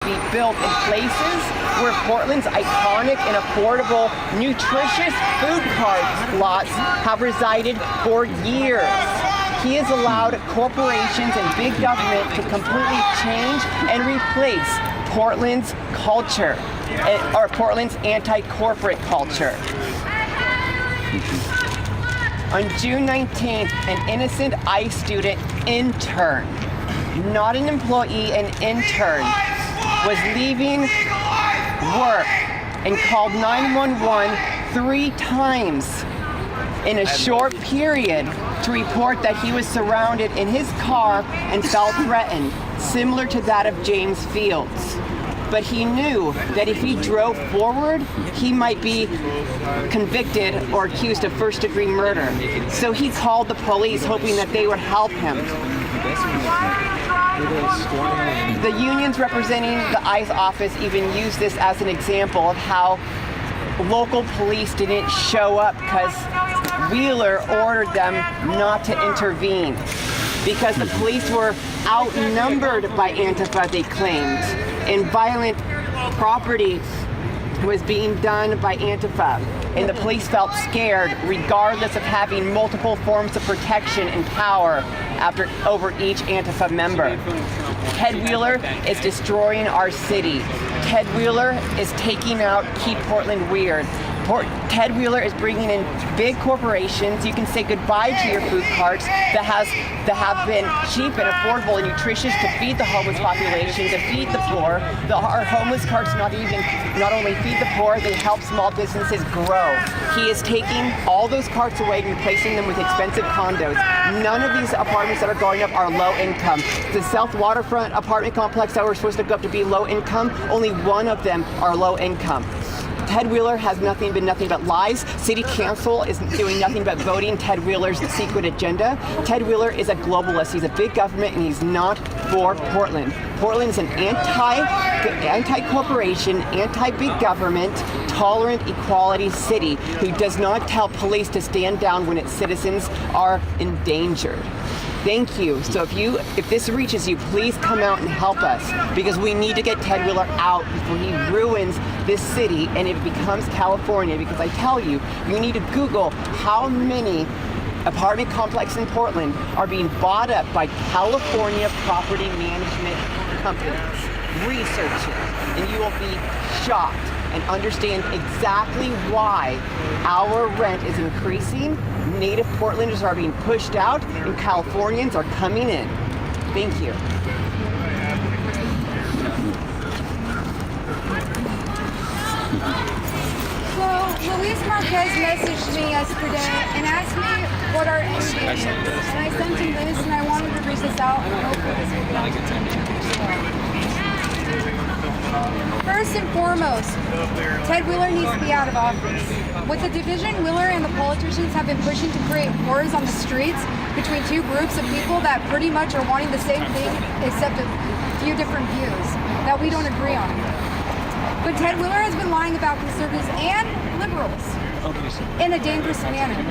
be built in places where Portland's iconic and affordable, nutritious food cart lots have resided for years. He has allowed corporations and big government to completely change and replace Portland's culture, or Portland's anti-corporate culture. On June 19th, an innocent ICE student intern, not an employee, an intern, was leaving work and called 911 3 times in a short period to report that he was surrounded in his car and felt threatened, similar to that of James Fields. But he knew that if he drove forward, he might be convicted or accused of first-degree murder. So he called the police, hoping that they would help him. The unions representing the ICE office even used this as an example of how local police didn't show up because Wheeler ordered them not to intervene, because the police were outnumbered by Antifa, they claimed, and violent property was being done by Antifa, and the police felt scared regardless of having multiple forms of protection and power over each Antifa member. Ted Wheeler is destroying our city. Ted Wheeler is taking out Keep Portland Weird. Ted Wheeler is bringing in big corporations. You can say goodbye to your food carts that have been cheap and affordable and nutritious to feed the homeless population, to feed the poor. Our homeless carts not only feed the poor, they help small businesses grow. He is taking all those carts away and replacing them with expensive condos. None of these apartments that are going up are low income. The South Waterfront apartment complex that we're supposed to go up to be low income, only one of them are low income. Ted Wheeler has been nothing but lies. City Council is doing nothing but voting Ted Wheeler's secret agenda. Ted Wheeler is a globalist. He's a big government and he's not for Portland. Portland is an anti-corporation, anti-big government, tolerant equality city who does not tell police to stand down when its citizens are endangered. Thank you. So if this reaches you, please come out and help us, because we need to get Ted Wheeler out before he ruins this city and it becomes California. Because I tell you, you need to Google how many apartment complexes in Portland are being bought up by California property management companies. Research it, and you will be shocked and understand exactly why our rent is increasing. Native Portlanders are being pushed out and Californians are coming in. Thank you. So Luis Marquez messaged me yesterday and asked me what our end game is. And I sent him this and I wanted to read this out and hopefully this will be on First and foremost, Ted Wheeler needs to be out of office. With the division Wheeler and the politicians have been pushing to create wars on the streets between two groups of people that pretty much are wanting the same thing except a few different views that we don't agree on. But Ted Wheeler has been lying about conservatives and liberals in a dangerous manner,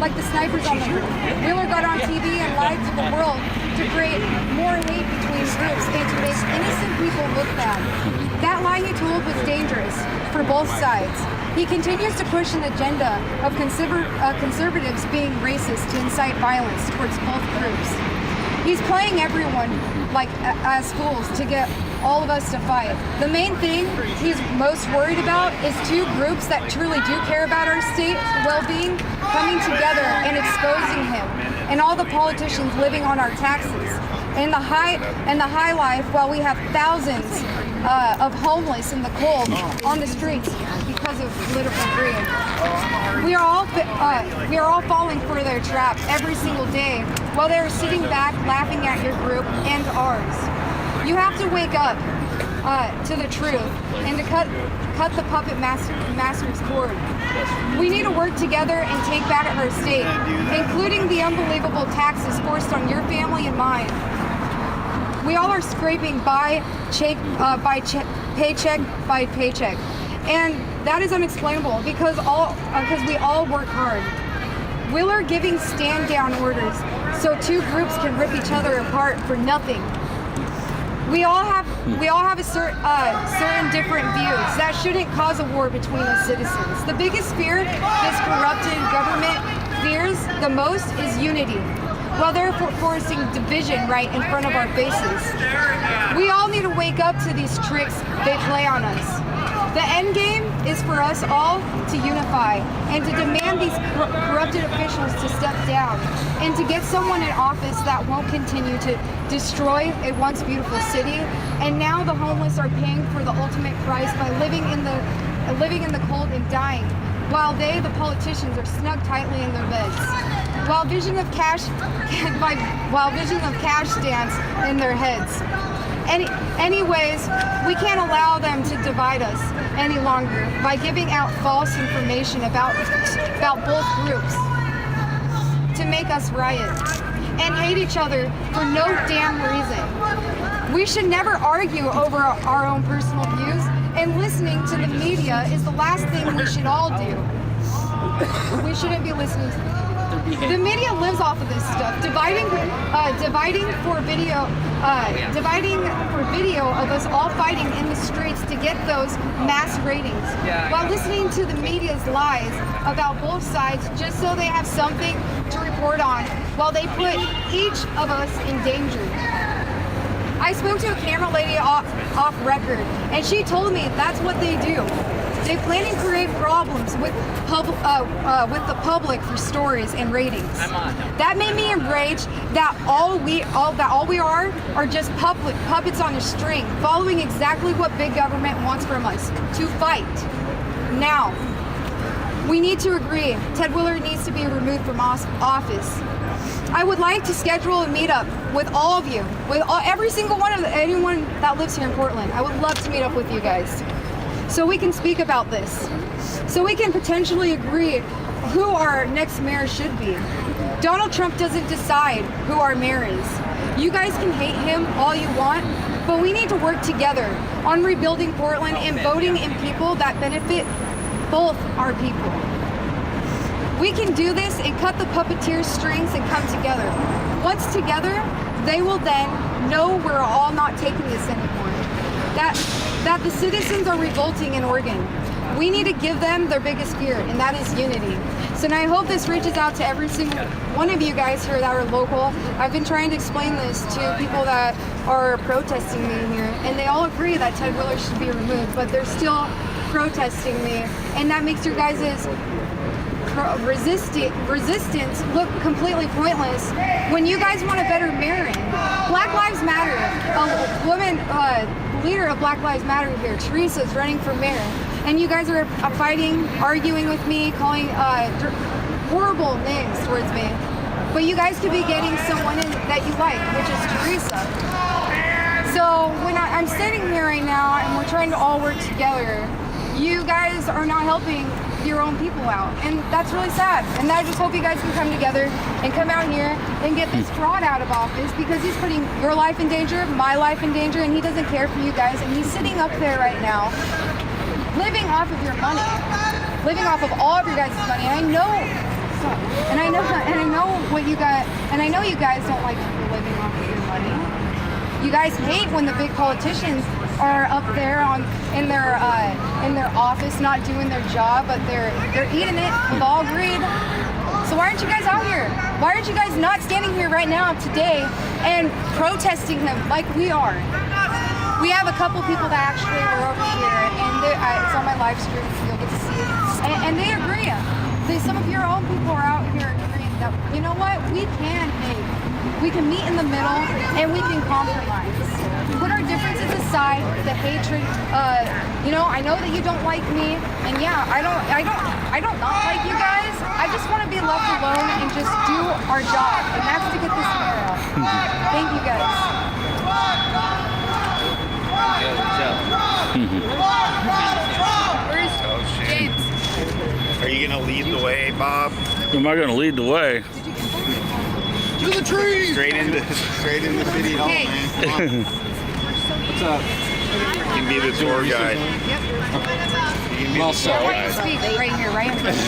like the snipers on the roof. Wheeler got on TV and lied to the world to create more hate between groups and to make innocent people look bad. That lie he told was dangerous for both sides. He continues to push an agenda of conservatives being racist to incite violence towards both groups. He's playing everyone as fools to get all of us to fight. The main thing he's most worried about is two groups that truly do care about our state's well-being coming together and exposing him and all the politicians living on our taxes and the high life, while we have thousands of homeless in the cold on the streets because of political greed. We are all falling for their trap every single day while they're sitting back laughing at your group and ours. You have to wake up to the truth and to cut the puppet master's cord. We need to work together and take back our state, including the unbelievable taxes forced on your family and mine. We all are scraping paycheck by paycheck, and that is unexplainable because we all work hard. Wheeler giving stand-down orders so two groups can rip each other apart for nothing. We all have a certain different views that shouldn't cause a war between us citizens. The biggest fear this corrupted government fears the most is unity, while they're forcing division right in front of our faces. We all need to wake up to these tricks they play on us. The end game is for us all to unify and to demand these corrupted officials to step down and to get someone in office that won't continue to destroy a once beautiful city. And now the homeless are paying for the ultimate price by living in the cold and dying, while they, the politicians, are snug tightly in their beds. While vision of cash stands in their heads. Anyways, we can't allow them to divide us any longer by giving out false information about both groups to make us riot and hate each other for no damn reason. We should never argue over our own personal views, and listening to the media is the last thing we should all do. We shouldn't be listening to the media lives off of this stuff, dividing for video of us all fighting in the streets to get those mass ratings, while listening to the media's lies about both sides just so they have something to report on, while they put each of us in danger. I spoke to a camera lady off record, and she told me that's what they do. They plan to create problems with the public for stories and ratings. That made me enraged that all we are just puppets on a string, following exactly what big government wants from us, to fight. Now, we need to agree. Ted Willard needs to be removed from office. I would like to schedule a meetup with all of you, every single anyone that lives here in Portland. I would love to meet up with you guys, so we can speak about this, so we can potentially agree who our next mayor should be. Donald Trump doesn't decide who our mayor is. You guys can hate him all you want, but we need to work together on rebuilding Portland and voting in people that benefit both our people. We can do this and cut the puppeteers' strings and come together. Once together, they will then know we're all not taking this anymore. That the citizens are revolting in Oregon. We need to give them their biggest fear, and that is unity. So now I hope this reaches out to every single one of you guys here that are local. I've been trying to explain this to people that are protesting me here, and they all agree that Ted Willard should be removed, but they're still protesting me, and that makes your guys' resistance look completely pointless when you guys want a better mayor. Black Lives Matter. A woman, leader of Black Lives Matter here, Teresa, is running for mayor, and you guys are fighting, arguing with me, calling horrible names towards me. But you guys could be getting someone in that you like, which is Teresa. So when I'm sitting here right now and we're trying to all work together, you guys are not helping your own people out, and that's really sad. And I just hope you guys can come together and come out here and get this fraud out of office, because he's putting your life in danger, my life in danger, and he doesn't care for you guys. And he's sitting up there right now, living off of your money, living off of all of your guys' money. And I know what you guys, and I know you guys don't like people living off of your money. You guys hate when the big politicians are up there in their office not doing their job, but they're eating it with all greed. So why aren't you guys out here? Why aren't you guys not standing here right now today and protesting him like we are? We have a couple people that actually are over here, and it's on my live stream, so you'll get to see it. And they agree. Some of your own people are out here agreeing that, you know what, we can hate. We can meet in the middle, and we can compromise. Put our differences aside, the hatred. I know that you don't like me, and yeah, I don't not like you guys. I just want to be left alone and just do our job, and that's to get this mayor out. Thank you guys. Where's James? Are you gonna lead the way, Bob? Am I gonna lead the way? To the tree! Straight into City Hall, man. Come on. What's up? You can be the tour guide. Yep. You can be Well, the tour guide. speak right here, right in front of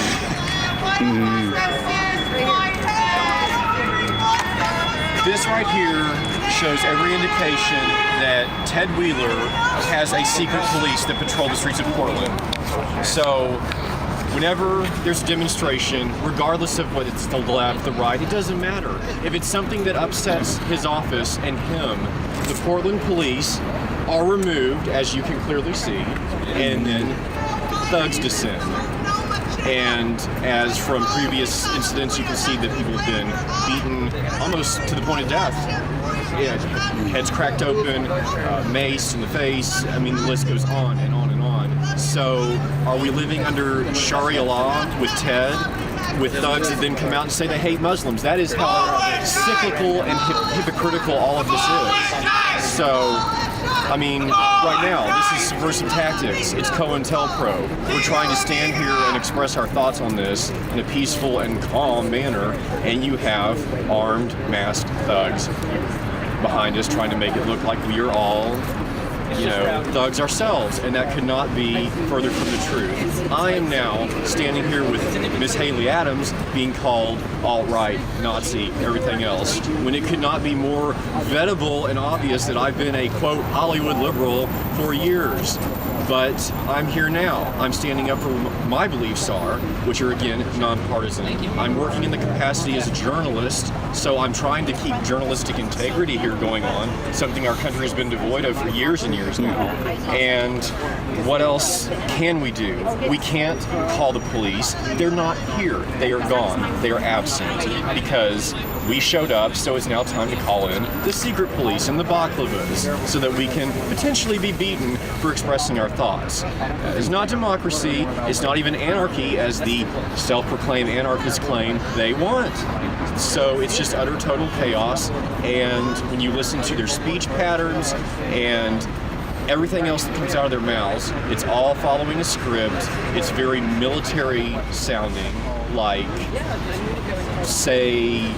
This right here shows every indication that Ted Wheeler has a secret police that patrol the streets of Portland. So whenever there's a demonstration, regardless of whether it's the left, the right, it doesn't matter. If it's something that upsets his office and him, the Portland police are removed, as you can clearly see, and then thugs descend. And as from previous incidents, you can see that people have been beaten almost to the point of death. Yeah, heads cracked open, mace in the face. I mean, the list goes on and on and on. So, are we living under Sharia law with Ted, with thugs that then come out and say they hate Muslims? That is how cyclical and hypocritical all of this is. So, I mean, right now, this is subversive tactics. It's COINTELPRO. We're trying to stand here and express our thoughts on this in a peaceful and calm manner, and you have armed, masked thugs behind us trying to make it look like we are all, thugs ourselves, and that could not be further from the truth. I am now standing here with Miss Haley Adams being called alt-right, Nazi, everything else, when it could not be more vettable and obvious that I've been a, quote, Hollywood liberal for years. But I'm here now. I'm standing up for what my beliefs are, which are, again, nonpartisan. I'm working in the capacity as a journalist, so I'm trying to keep journalistic integrity here going on, something our country has been devoid of for years and years now. And what else can we do? We can't call the police. They're not here. They are gone. They are absent because we showed up, so it's now time to call in the secret police and the baklavas so that we can potentially be beaten for expressing our thoughts. It's not democracy. It's not even anarchy, as the self-proclaimed anarchists claim they want. So it's just utter total chaos. And when you listen to their speech patterns and everything else that comes out of their mouths, it's all following a script. It's very military sounding, like, say,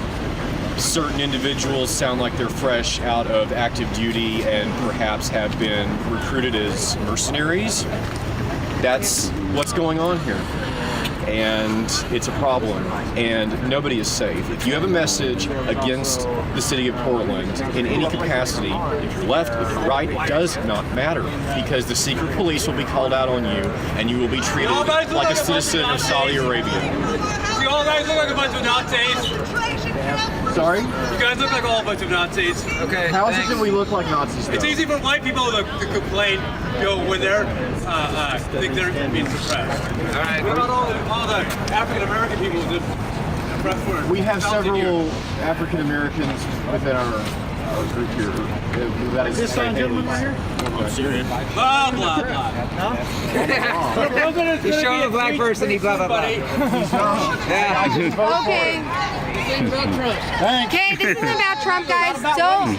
certain individuals sound like they're fresh out of active duty and perhaps have been recruited as mercenaries. That's what's going on here. And it's a problem, and nobody is safe. If you have a message against the city of Portland in any capacity, if you're left, if you're right, it does not matter, because the secret police will be called out on you, and you will be treated like a citizen of Saudi Arabia. You all guys look like a bunch of Nazis. Sorry? You guys look like a bunch of Nazis. Okay. How is it that we look like Nazis, though? It's easy for white people to complain, when they're think they're being suppressed. All right. What about all the African American people that oppressed for? We have several African Americans within our group here. Is this on gentleman right here? I'm serious. Blah blah blah. He's showing a black person. He blah blah blah. Okay. Okay, this isn't about Trump, guys. Don't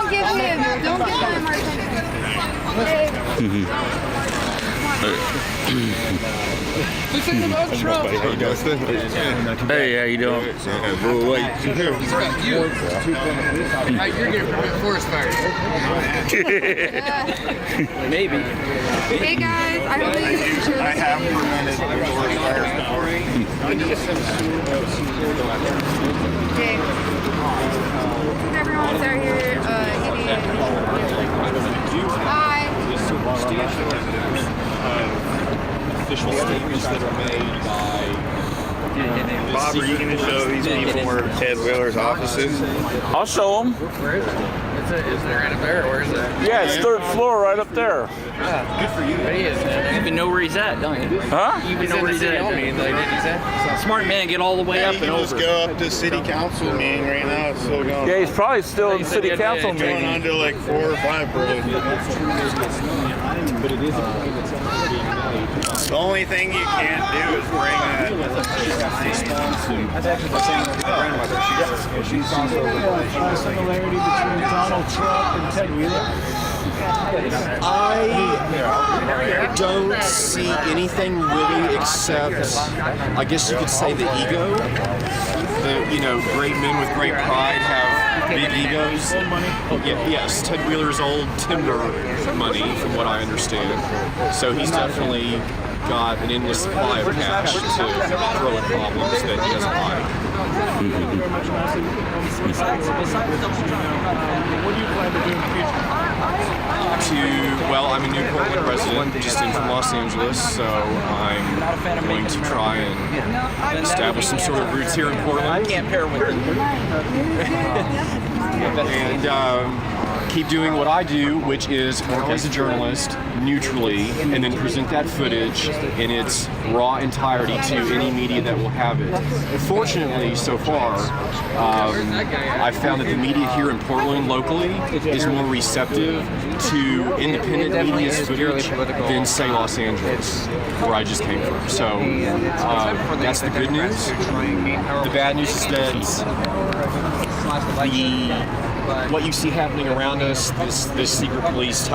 give him a hard time. This ain't about Trump. Hey, how you doing? You're getting forest fires. Maybe. Hey guys, I don't think you can show this. I have prevented forest fires before. Okay. Everyone's out here eating. Hi. Official statements that are made by Bob, are you going to show these people where Ted Wheeler's office is? I'll show them. Where is it? Is there in a bear? Where is it? Yeah, it's third floor right up there. Good for you. He is. You even know where he's at, don't you? Huh? You even know where he's at. Smart man, get all the way Yeah, up you and can just over. go up to city council meeting right now. It's still going Yeah, he's probably still in the city said council it's going on meeting. to like 4 or 5 probably. but it is a point that's being made. The only thing you can't do is bring that. That's actually the same with my grandmother. She's also a similarity between Donald Trump and Ted Wheeler. I don't see anything really except, I guess you could say, the ego. Great men with great pride have big egos. Yes, Ted Wheeler's old timber money, from what I understand. So he's definitely got an endless supply of cash to throw at problems that he doesn't like. very much, Massey. Besides what do you plan to do in the future? Well, I'm a new Portland resident, just in from Los Angeles, so I'm going to try and establish some sort of roots here in Portland. I can't pair with it. And keep doing what I do, which is work as a journalist neutrally, and then present that footage in its raw entirety to any media that will have it. Fortunately, so far, I've found that the media here in Portland locally is more receptive to independent media's footage than, say, Los Angeles, where I just came from. So that's the good news. The bad news is that what you see happening around us, this secret police